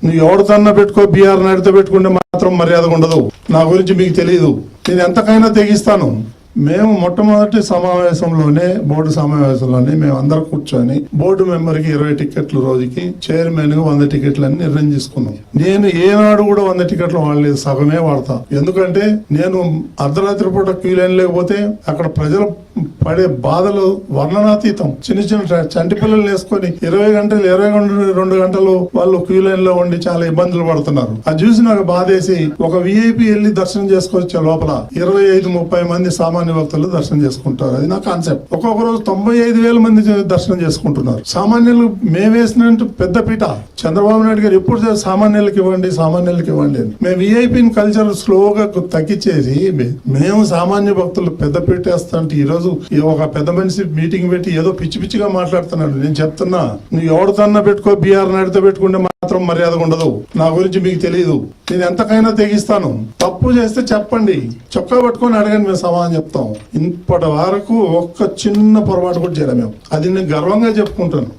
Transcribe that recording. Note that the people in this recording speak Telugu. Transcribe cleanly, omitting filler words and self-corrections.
నువ్వు ఎవరితోన్నా పెట్టుకో, బీఆర్ నాయుడుతో పెట్టుకుంటే మాత్రం మర్యాద ఉండదు. నా గురించి మీకు తెలియదు. నేను ఎంతకైనా తెగిస్తాను. మేము మొట్టమొదటి సమావేశంలోనే, బోర్డు సమావేశంలోనే మేము అందరు కూర్చొని బోర్డు మెంబర్కి 20 టికెట్లు రోజుకి, చైర్మన్ 100 టికెట్లు అని నిర్ణయం తీసుకున్నాం. నేను ఏనాడు కూడా 100 టికెట్లు వాడలేదు, సగమే వాడతా. ఎందుకంటే నేను అర్ధరాత్రి పూట క్యూ లైన్ లేకపోతే అక్కడ ప్రజలు పడే బాధలు వర్ణనాతీతం. చిన్న చిన్న చంటి పిల్లలు వేసుకొని 20 గంటలు 22 గంటలు వాళ్ళు క్యూ లైన్ లో ఉండి చాలా ఇబ్బందులు పడుతున్నారు. అది చూసి నాకు బాధేసి ఒక విఐపి వెళ్ళి దర్శనం చేసుకొచ్చే లోపల 25-30 మంది సామాన్య భక్తులు దర్శనం చేసుకుంటారు. అది నా కాన్సెప్ట్. ఒక్కొక్క రోజు 95,000 మంది దర్శనం చేసుకుంటున్నారు. సామాన్యులు మేమేసినట్టు పెద్ద పీట. చంద్రబాబు నాయుడు గారు ఎప్పుడు సామాన్యులకు ఇవ్వండి, సామాన్యులకు ఇవ్వండి అని. మేము విఐపి కల్చర్ స్లోగా తగ్గించేసి మేము సామాన్య భక్తులు పెద్ద పీట వేస్తాంటే ఈ రోజు ఒక పెద్ద మనిషి మీటింగ్ పెట్టి ఏదో పిచ్చి పిచ్చిగా మాట్లాడుతున్నాడు. నేను చెప్తున్నా, నువ్వు ఎవరితోన్నా పెట్టుకో, బీఆర్ నాయుడుతో పెట్టుకుంటే మాత్రం మర్యాద ఉండదు. నా గురించి మీకు తెలియదు. నేను ఎంతకైనా తెగిస్తాను. తప్పు చేస్తే చెప్పండి, చొక్కా పట్టుకొని అడగండి, మేము సమాధానం చెప్తాం. ఇప్పటి వరకు ఒక్క చిన్న పొరపాటు కూడా చేయలేము మేము. అది నేను గర్వంగా చెప్పుకుంటాను.